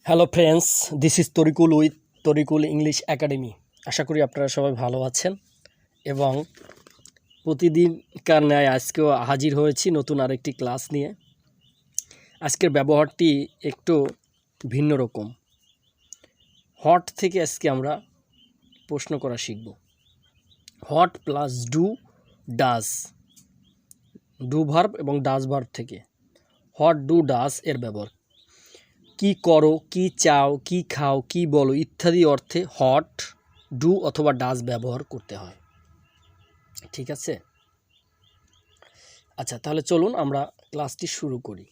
Hello friends, this is Tarikul with Tarikul English Academy. আশা করি আপনারা সবাই ভালো আছেন এবং প্রতিদিনকার ন্যায় আজকেও হাজির হয়েছি নতুন আরেকটি ক্লাস নিয়ে। আজকের ব্যবহারটি একটু ভিন্ন রকম। হট থেকে আজকে আমরা প্রশ্ন করা শিখব। Hot plus do does, do verb এবং ডাজ ভার্ব থেকে হট ডু ডাজ এর ব্যবহার। কি করো, কি চাও, কি খাও, কি বলো ইত্যাদি অর্থে হট, ডু অথবা ডাজ ব্যবহার করতে হয়। ঠিক আছে, আচ্ছা তাহলে চলুন আমরা ক্লাসটি শুরু করি।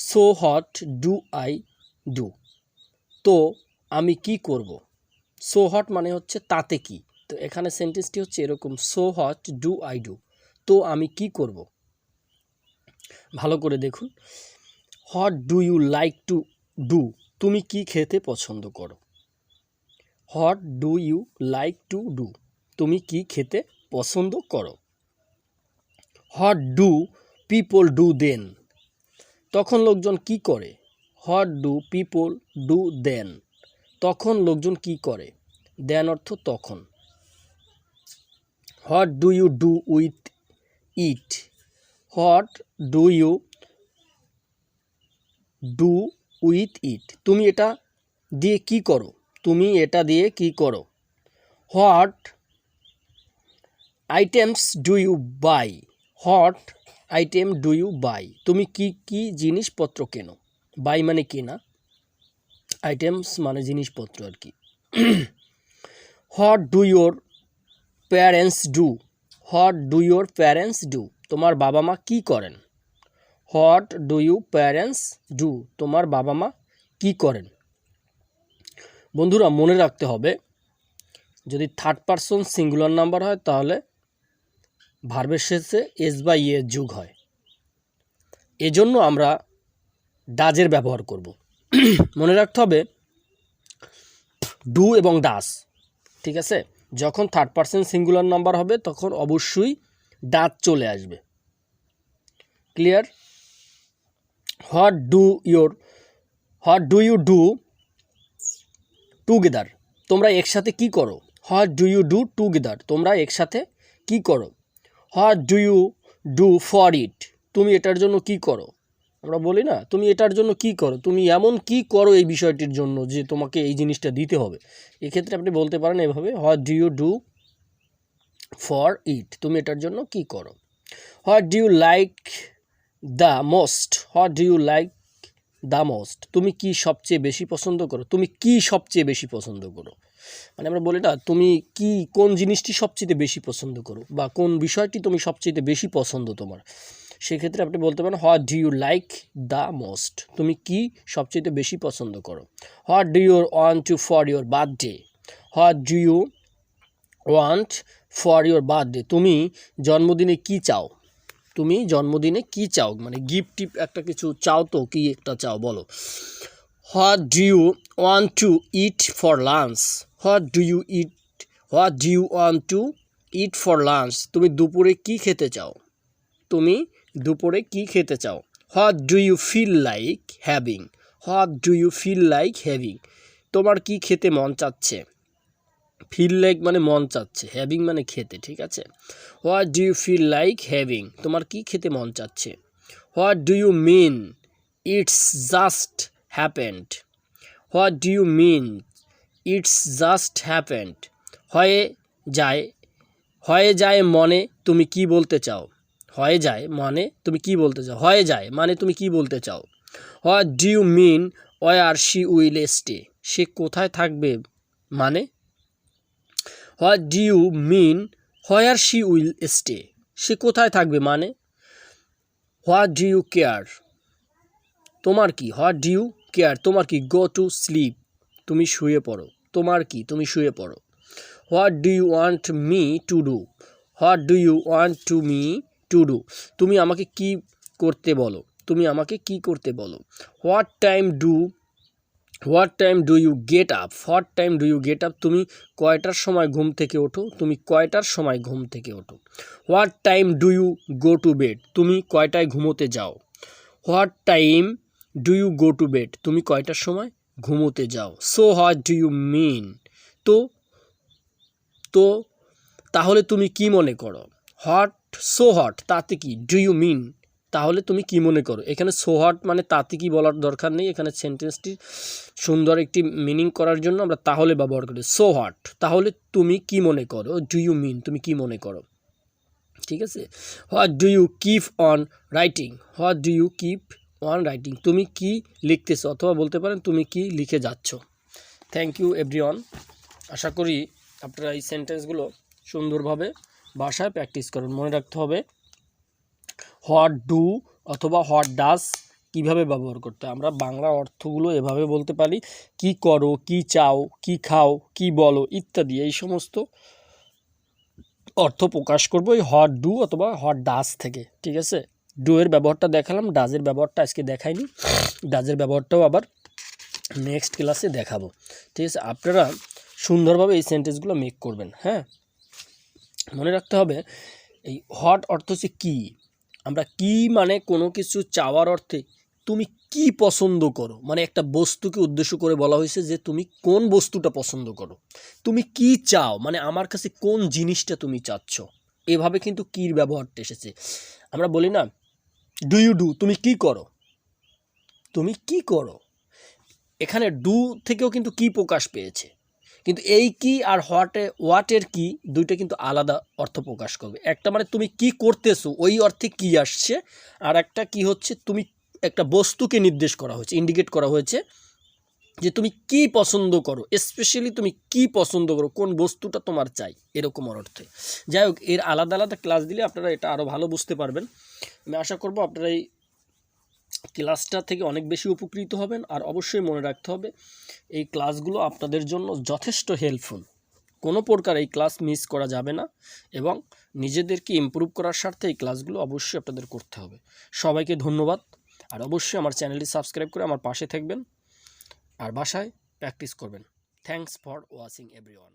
So what do I do, তো আমি কি করব। সো হট মানে হচ্ছে তাতে কি, তো এখানে সেন্টেন্সটি হচ্ছে এরকম, so what do I do, তো আমি কি করব। ভালো করে দেখুন, what do you like to do, তুমি কি খেতে পছন্দ করো। What do you like to do, তুমি কি খেতে পছন্দ করো। What do people do then, তখন লোকজন কি করে। What do people do then, তখন লোকজন কি করে। দেন অর্থ তখন। What do you do with it, what do you do with ইট, তুমি এটা দিয়ে কি করো, তুমি এটা দিয়ে কি করো। What items do you buy, what item do you buy, তুমি কি কি জিনিসপত্র কেনো। বাই মানে কেনা, আইটেমস মানে জিনিসপত্র আর কি। What do your parents do, what do your parents do, তোমার বাবা মা কি করেন। What do you parents do, তোমার বাবা মা কি করেন। বন্ধুরা মনে রাখতে হবে, যদি থার্ড পারসন সিঙ্গুলার নাম্বার হয় তাহলে ভার্বের শেষে এস বা ইয়ের যোগ হয়, এজন্য আমরা ডাজের ব্যবহার করব। মনে রাখতে হবে ডু এবং ডাজ, ঠিক আছে। যখন থার্ড পারসন সিঙ্গুলার নাম্বার হবে তখন অবশ্যই ডাজ চলে আসবে। Clear. What do you do together, তোমরা একসাথে কি করো। What do you do together, তোমরা একসাথে কি করো। What do you do for it, তুমি এটার জন্য কি করো। আমরা বলি না তুমি এটার জন্য কি করো, তুমি এমন কি করো এই বিষয়টির জন্য যে তোমাকে এই জিনিসটা দিতে হবে। এক্ষেত্রে আপনি বলতে পারেন এভাবে, what do you do for it, তুমি এটার জন্য কি করো। What do you like the most, what do you like the most, তুমি কি সবচেয়ে বেশি পছন্দ করো, তুমি কি সবচেয়ে বেশি পছন্দ করো। মানে আমরা বলি না তুমি কি কোন জিনিসটি সবচেয়ে বেশি পছন্দ করো বা কোন বিষয়টি তুমি সবচেয়ে বেশি পছন্দ তোমার, সেক্ষেত্রে আপনি বলতে পারেন what do you like the most, তুমি কি সবচেয়ে বেশি পছন্দ করো। What do you want to for your birthday, what do you want for your birthday, তুমি জন্মদিনে কি চাও, তুমি জন্মদিনে কি চাও, মানে গিফট টিপ একটা কিছু চাও, তো কি একটা চাও বলো। What do you want to eat for lunch, what do you want to eat for lunch, তুমি দুপুরে কি খেতে চাও, তুমি দুপুরে কি খেতে চাও। What do you feel like having, what do you feel like having, তোমার কি খেতে মন চাচ্ছে। ফিল লাইক মানে মন চাচ্ছে, হ্যাভিং মানে খেতে, ঠিক আছে। What do you feel like having, তোমার কি খেতে মন চাচ্ছে। What do you mean it's just happened, what do you mean it's just happened, হয়ে যায় মনে তুমি কি বলতে চাও, হয়ে যায় মানে তুমি কি বলতে চাও, হয়ে যায় মানে তুমি কি বলতে চাও। What do you mean where she will stay, সে কোথায় থাকবে মানে। What do you mean where she will stay, সে কোথায় থাকবে মানে। হোয়াট ডু ইউ কেয়ার, তোমার কি। হোয়াট ডু ইউ কেয়ার, তোমার কি। গো টু স্লিপ, তুমি শুয়ে পড়ো, তোমার কি, তুমি শুয়ে পড়ো। What do you want me to do, what do you want to me to do, তুমি আমাকে কি করতে বলো, তুমি আমাকে কি করতে বলো। What time do you get up, what time do you get up, তুমি কয়টার সময় ঘুম থেকে ওঠো, তুমি কয়টার সময় ঘুম থেকে ওঠো। What time do you go to bed, তুমি কয়টায় ঘুমোতে যাও। What time do you go to bed, তুমি কয়টার সময় ঘুমোতে যাও। So what do you mean, তো তো তাহলে তুমি কি মনে করো। হোয়াট, সো হোয়াট, তাতে কি, ডু ইউ মিন, তাহলে তুমি কি মনে করো। এখানে সো হোয়াট মানে তাতে কি বলার দরকার নেই, এখানে সেন্টেন্সটি সুন্দর একটি মিনিং করার জন্য আমরা তাহলে ব্যবহার করি। সো হোয়াট, তাহলে তুমি কি মনে করো, ডু ইউ মিন, তুমি কি মনে করো। ঠিক আছে। What do you keep on writing, what do you keep on writing, তুমি কি লিখতেছো, অথবা বলতে পারেন তুমি কি লিখে যাচ্ছ। Thank you everyone. আশা করি আপনারা এই সেন্টেন্সগুলো সুন্দরভাবে ভাষায় প্র্যাকটিস করুন। মনে রাখতে হবে হোয়াট ডু অথবা হোয়াট ডাস কীভাবে ব্যবহার করতে হয়। আমরা বাংলা অর্থগুলো এভাবে বলতে পারি, কি করো, কি চাও, কি খাও, কি বলো ইত্যাদি, এই সমস্ত অর্থ প্রকাশ করবো এই হোয়াট ডু অথবা হোয়াট ডাস থেকে। ঠিক আছে, ডু এর ব্যবহারটা দেখালাম, ডাজের ব্যবহারটা আজকে দেখাইনি, ডাজের ব্যবহারটাও আবার নেক্সট ক্লাসে দেখাবো। ঠিক আছে, আপনারা সুন্দরভাবে এই সেন্টেন্সগুলো মেক করবেন। হ্যাঁ, মনে রাখতে হবে এই হোয়াট অর্থ হচ্ছে কী, আমরা কি মানে কোনো কিছু চাওয়ার অর্থে তুমি কি পছন্দ করো, মানে একটা বস্তুকে উদ্দেশ্য করে বলা হয়েছে যে তুমি কোন বস্তুটা পছন্দ করো। তুমি কি চাও মানে আমার কাছে কোন জিনিসটা তুমি চাচ্ছ, এভাবে কিন্তু কির ব্যবহারটা এসেছে। আমরা বলি না ডু ইউ ডু, তুমি কি করো, তুমি কি করো, এখানে ডু থেকেও কিন্তু কি প্রকাশ পেয়েছে, কিন্তু এই কি আর হোয়াটের কি দুইটা কিন্তু আলাদা অর্থ প্রকাশ করবে। একটা মানে তুমি কি করতেছো ওই অর্থে কি আসছে, আর একটা কি হচ্ছে তুমি একটা বস্তুকে নির্দেশ করা হয়েছে, ইন্ডিকেট করা হয়েছে যে তুমি কি পছন্দ করো, স্পেশালি তুমি কি পছন্দ করো, কোন বস্তুটা তোমার চাই, এরকম অর্থে। যাই হোক, এর আলাদা আলাদা ক্লাস দিলে আপনারা এটা আরও ভালো বুঝতে পারবেন। আমি আশা করব আপনারা এই ক্লাসটা থেকে অনেক বেশি উপকৃত হবেন। আর অবশ্যই মনে রাখতে হবে এই ক্লাসগুলো আপনাদের জন্য যথেষ্ট হেল্পফুল, কোনো প্রকার এই ক্লাস মিস করা যাবে না, এবং নিজেদেরকে ইমপ্রুভ করার স্বার্থে এই ক্লাসগুলো অবশ্যই আপনাদের করতে হবে। সবাইকে ধন্যবাদ, আর অবশ্যই আমার চ্যানেলটি সাবস্ক্রাইব করে আমার পাশে থাকবেন আর বাসায় প্র্যাকটিস করবেন। Thanks for watching everyone.